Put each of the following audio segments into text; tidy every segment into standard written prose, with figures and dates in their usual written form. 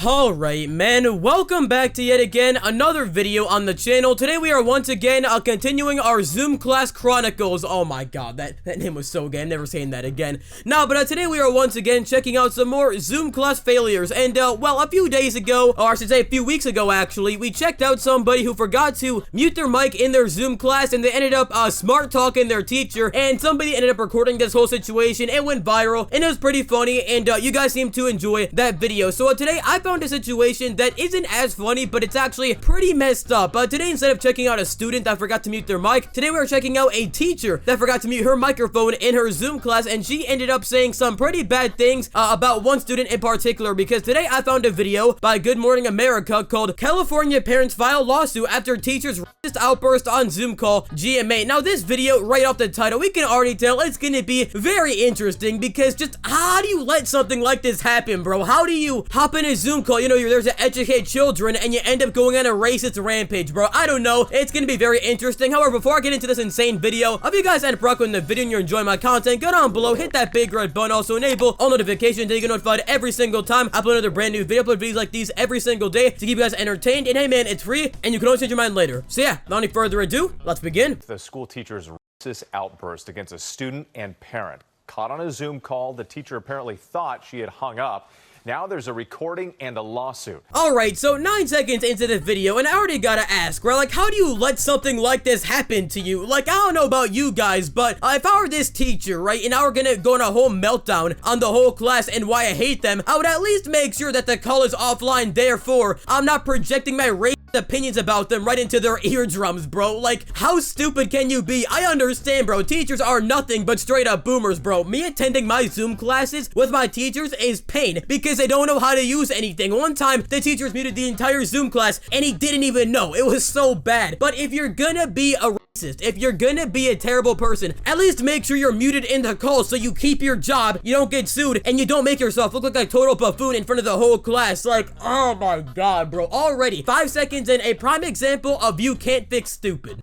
Alright, man, welcome back to yet again another video on the channel. Today we are once again continuing our Zoom class chronicles. Oh my god, that name was so good. I'm never saying that again. No, but today we are once again checking out some more Zoom class failures. And, well, a few days ago, or I should say a few weeks ago actually, we checked out somebody who forgot to mute their mic in their Zoom class, and they ended up smart talking their teacher, and somebody ended up recording this whole situation. It went viral, and it was pretty funny, and you guys seemed to enjoy that video. So today I found a situation that isn't as funny, but it's actually pretty messed up. Today, instead of checking out a student that forgot to mute their mic, today we're checking out a teacher that forgot to mute her microphone in her Zoom class, and she ended up saying some pretty bad things about one student in particular, because today I found a video by Good Morning America called California Parents File Lawsuit After Teacher's Racist Outburst on Zoom Call GMA. Now this video, right off the title, we can already tell it's gonna be very interesting, because just how do you let something like this happen, bro? How do you hop in a Zoom call, you know, you're there to educate children, and you end up going on a racist rampage, bro? I don't know. It's gonna be very interesting. However, before I get into this insane video, if you guys end up rocking the video and you're enjoying my content, go down below, hit that big red button, also enable all notifications so you get notified every single time I upload another brand new video. Upload videos like these every single day to keep you guys entertained, and hey man, it's free, and you can always change your mind later. So yeah, without any further ado, let's begin. The school teacher's racist outburst against a student and parent. Caught on a Zoom call, the teacher apparently thought she had hung up. Now there's a recording and a lawsuit. Alright, so 9 seconds into the video, and I already gotta ask, right? Like, how do you let something like this happen to you? Like, I don't know about you guys, but if I were this teacher, right, and I were gonna go on a whole meltdown on the whole class and why I hate them, I would at least make sure that the call is offline, therefore, I'm not projecting my racist opinions about them right into their eardrums, bro. Like, how stupid can you be? I understand, bro. Teachers are nothing but straight up boomers, bro. Me attending my Zoom classes with my teachers is pain because they don't know how to use anything. One time, the teachers muted the entire Zoom class and he didn't even know. It was so bad. But if you're gonna be a racist, if you're gonna be a terrible person, at least make sure you're muted in the call so you keep your job, you don't get sued, and you don't make yourself look like a total buffoon in front of the whole class. Like, oh my god, bro. Already 5 seconds in, a prime example of you can't fix stupid.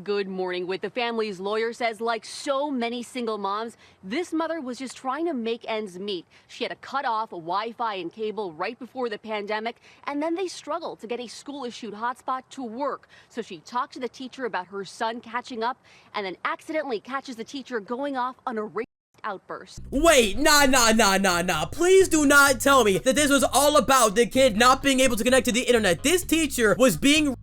Good morning. With the family's lawyer says, like so many single moms, this mother was just trying to make ends meet. She had to cut off Wi-Fi and cable right before the pandemic, and then they struggled to get a school-issued hotspot to work. So she talked to the teacher about her son catching up, and then accidentally catches the teacher going off on a racist outburst. Wait, nah. Please do not tell me that this was all about the kid not being able to connect to the internet. This teacher was being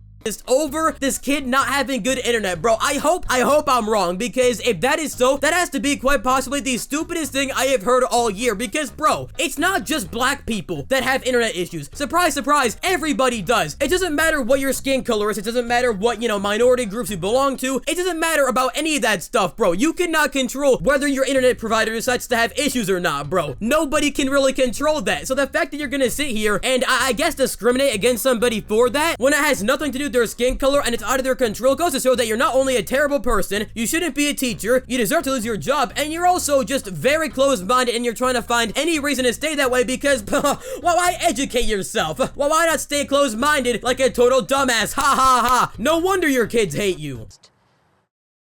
over this kid not having good internet, bro. I hope I'm wrong, because if that is so, that has to be quite possibly the stupidest thing I have heard all year, because bro, it's not just black people that have internet issues. Surprise, surprise, everybody does. It doesn't matter what your skin color is, it doesn't matter what, you know, minority groups you belong to, it doesn't matter about any of that stuff, bro. You cannot control whether your internet provider decides to have issues or not, bro. Nobody can really control that. So the fact that you're gonna sit here and I guess discriminate against somebody for that, when it has nothing to do with their skin color and it's out of their control, goes to show that you're not only a terrible person, you shouldn't be a teacher, you deserve to lose your job, and you're also just very closed-minded, and you're trying to find any reason to stay that way because, well, why educate yourself? Well, why not stay closed-minded like a total dumbass? Ha ha ha. No wonder your kids hate you.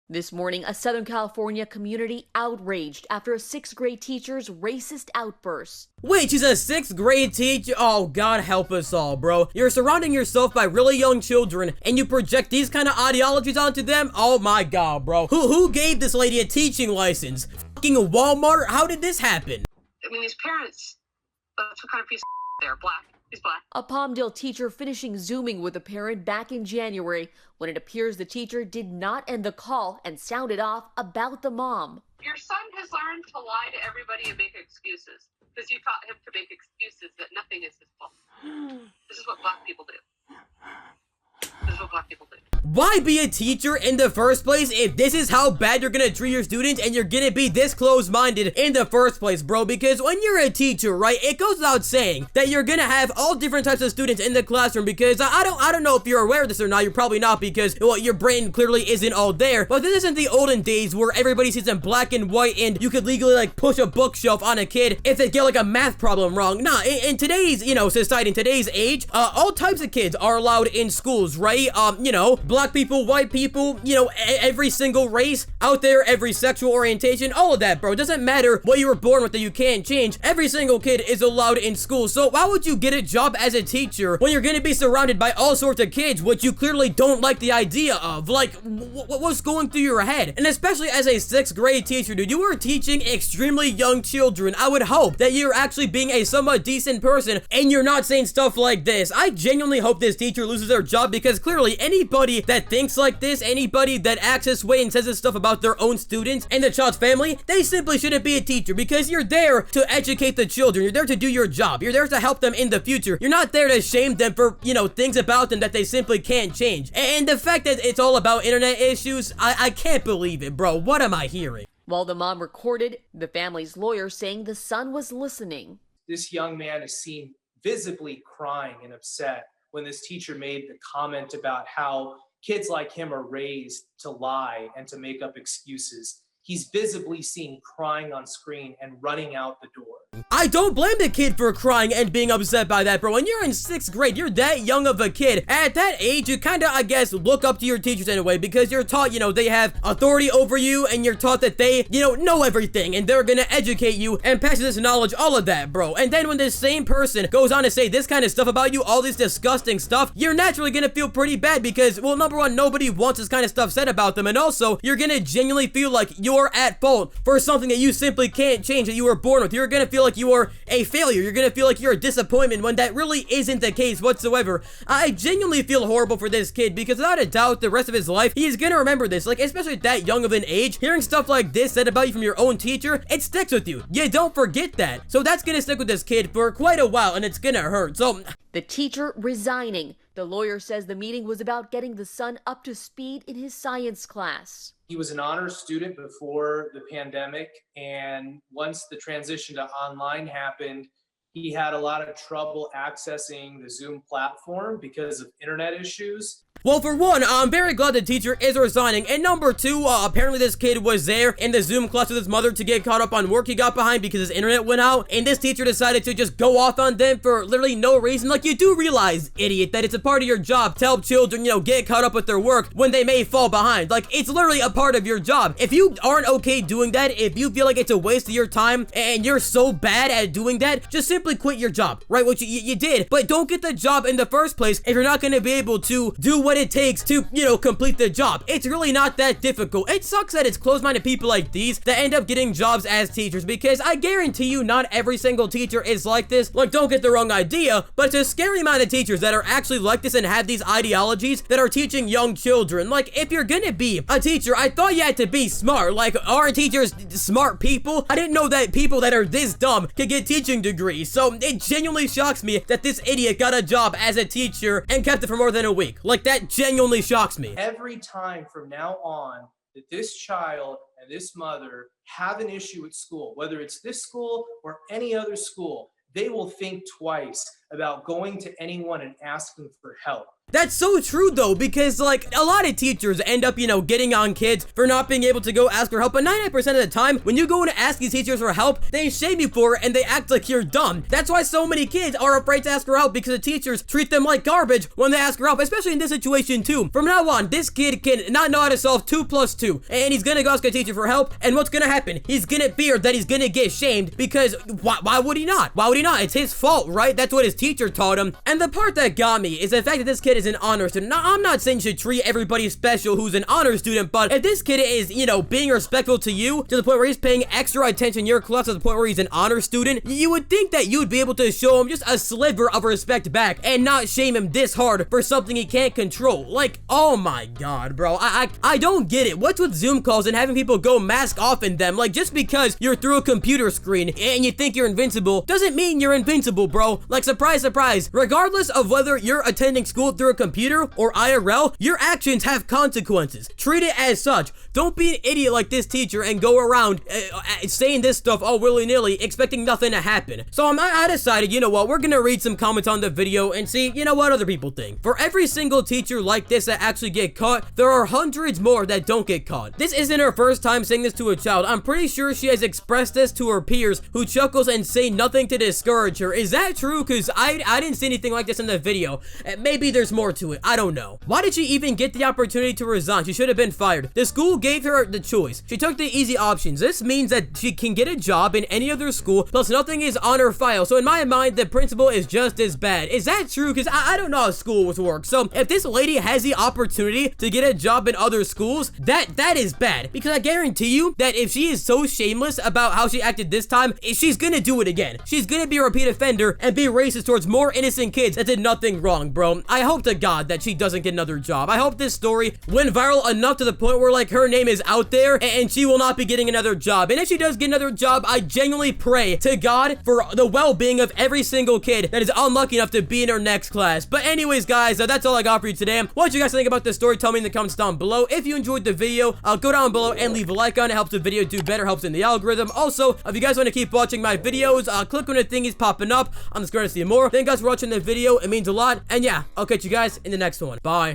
This morning, a Southern California community outraged after a 6th grade teacher's racist outburst. Wait, she's a 6th grade teacher? Oh, God help us all, bro. You're surrounding yourself by really young children, and you project these kind of ideologies onto them? Oh my God, bro. Who gave this lady a teaching license? Fucking Walmart? How did this happen? I mean, these parents, that's what kind of piece of they're black. He's black. A Palmdale teacher finishing Zooming with a parent back in January when it appears the teacher did not end the call and sounded off about the mom. Your son has learned to lie to everybody and make excuses because you taught him to make excuses that nothing is his fault. This is what black people do. This is what black people do. Why be a teacher in the first place if this is how bad you're gonna treat your students and you're gonna be this close-minded in the first place, bro? Because when you're a teacher, right, it goes without saying that you're gonna have all different types of students in the classroom, because I don't know if you're aware of this or not. You're probably not, because, well, your brain clearly isn't all there. But this isn't the olden days where everybody sees in black and white and you could legally, like, push a bookshelf on a kid if they get, like, a math problem wrong. Nah, in today's, you know, society, in today's age, all types of kids are allowed in schools, right? You know, black black people, white people, you know, every single race out there, every sexual orientation, all of that, bro. It doesn't matter what you were born with that you can't change. Every single kid is allowed in school. So why would you get a job as a teacher when you're gonna be surrounded by all sorts of kids, which you clearly don't like the idea of? Like, what's going through your head? And especially as a 6th grade teacher, dude, you are teaching extremely young children. I would hope that you're actually being a somewhat decent person and you're not saying stuff like this. I genuinely hope this teacher loses their job, because clearly anybody that thinks like this, anybody that acts this way and says this stuff about their own students and the child's family, they simply shouldn't be a teacher, because you're there to educate the children. You're there to do your job. You're there to help them in the future. You're not there to shame them for, you know, things about them that they simply can't change. And the fact that it's all about internet issues, I can't believe it, bro. What am I hearing? While the mom recorded, the family's lawyer saying the son was listening. This young man is seen visibly crying and upset when this teacher made the comment about how kids like him are raised to lie and to make up excuses. He's visibly seen crying on screen and running out the door. I don't blame the kid for crying and being upset by that, bro. When you're in 6th grade, you're that young of a kid. At that age, you kind of, I guess, look up to your teachers in a way, because you're taught, you know, they have authority over you, and you're taught that they, you know everything, and they're gonna educate you and pass you this knowledge, all of that, bro. And then when this same person goes on to say this kind of stuff about you, all this disgusting stuff, you're naturally gonna feel pretty bad, because, well, number one, nobody wants this kind of stuff said about them, and also, you're gonna genuinely feel like you're at fault for something that you simply can't change, that you were born with. You're gonna feel like you are a failure. You're gonna feel like you're a disappointment, when that really isn't the case whatsoever. I genuinely feel horrible for this kid, because without a doubt, the rest of his life, he's gonna remember this. Like, especially at that young of an age, hearing stuff like this said about you from your own teacher, it sticks with you. You don't forget that. So that's gonna stick with this kid for quite a while, and it's gonna hurt. So The teacher resigning. The lawyer says the meeting was about getting the son up to speed in his science class. He was an honors student before the pandemic, and once the transition to online happened, he had a lot of trouble accessing the Zoom platform because of internet issues. Well, for one, I'm very glad the teacher is resigning, and number two, apparently this kid was there in the Zoom class with his mother to get caught up on work he got behind because his internet went out, and this teacher decided to just go off on them for literally no reason. Like, you do realize, idiot, that it's a part of your job to help children, you know, get caught up with their work when they may fall behind. Like, it's literally a part of your job. If you aren't okay doing that, if you feel like it's a waste of your time and you're so bad at doing that, just simply quit your job, right? Which you did, but don't get the job in the first place if you're not going to be able to do what it takes to, you know, complete the job. It's really not that difficult. It sucks that it's closed-minded people like these that end up getting jobs as teachers, because I guarantee you not every single teacher is like this. Like, don't get the wrong idea, but it's a scary amount of teachers that are actually like this and have these ideologies that are teaching young children. Like, if you're gonna be a teacher, I thought you had to be smart. Like, aren't teachers smart people? I didn't know that people that are this dumb could get teaching degrees. So it genuinely shocks me that this idiot got a job as a teacher and kept it for more than a week. Like, that genuinely shocks me. Every time from now on that this child and this mother have an issue at school, whether it's this school or any other school, they will think twice about going to anyone and asking for help. That's so true though, because like a lot of teachers end up, you know, getting on kids for not being able to go ask for help, but 99% of the time when you go to ask these teachers for help, they shame you for it and they act like you're dumb. That's why so many kids are afraid to ask for help, because the teachers treat them like garbage when they ask for help, especially in this situation too. From now on, this kid can not know how to solve 2 + 2, and he's gonna go ask a teacher for help, and what's gonna happen? He's gonna fear that he's gonna get shamed, because why would he not? Why would he not? It's his fault, right? That's what his teacher taught him. And the part that got me is the fact that this kid is an honor student. Now, I'm not saying you should treat everybody special who's an honor student, but if this kid is, you know, being respectful to you to the point where he's paying extra attention in your class to the point where he's an honor student, you would think that you'd be able to show him just a sliver of respect back and not shame him this hard for something he can't control. Like, oh my god, bro. I don't get it. What's with Zoom calls and having people go mask off in them? Like, just because you're through a computer screen and you think you're invincible doesn't mean you're invincible, bro. Like, surprise, surprise. Regardless of whether you're attending school through a computer or IRL, your actions have consequences. Treat it as such. Don't be an idiot like this teacher and go around saying this stuff all willy-nilly, expecting nothing to happen. So I decided, you know what, we're gonna read some comments on the video and see, you know, what other people think. For every single teacher like this that actually get caught, there are hundreds more that don't get caught. This isn't her first time saying this to a child. I'm pretty sure she has expressed this to her peers, who chuckles and say nothing to discourage her. Is that true? Because I didn't see anything like this in the video. Maybe there's more to it. I don't know. Why did she even get the opportunity to resign? She should have been fired. The school gave her the choice. She took the easy options. This means that she can get a job in any other school, plus nothing is on her file. So in my mind, the principal is just as bad. Is that true? Because I don't know how schools work. So if this lady has the opportunity to get a job in other schools, that is bad. Because I guarantee you that if she is so shameless about how she acted this time, she's gonna do it again. She's gonna be a repeat offender and be racist towards more innocent kids that did nothing wrong, bro. I hope to God that she doesn't get another job. I hope this story went viral enough to the point where, like, her name is out there and she will not be getting another job. And if she does get another job, I genuinely pray to God for the well-being of every single kid that is unlucky enough to be in her next class. But anyways, guys, that's all I got for you today. What do you guys think about this story? Tell me in the comments down below. If you enjoyed the video, go down below and leave a like on it. Helps the video do better, helps in the algorithm. Also, if you guys want to keep watching my videos, click on the thingies popping up on the screen to see more. Thank you guys for watching the video. It means a lot. And yeah, I'll catch you guys in the next one. Bye.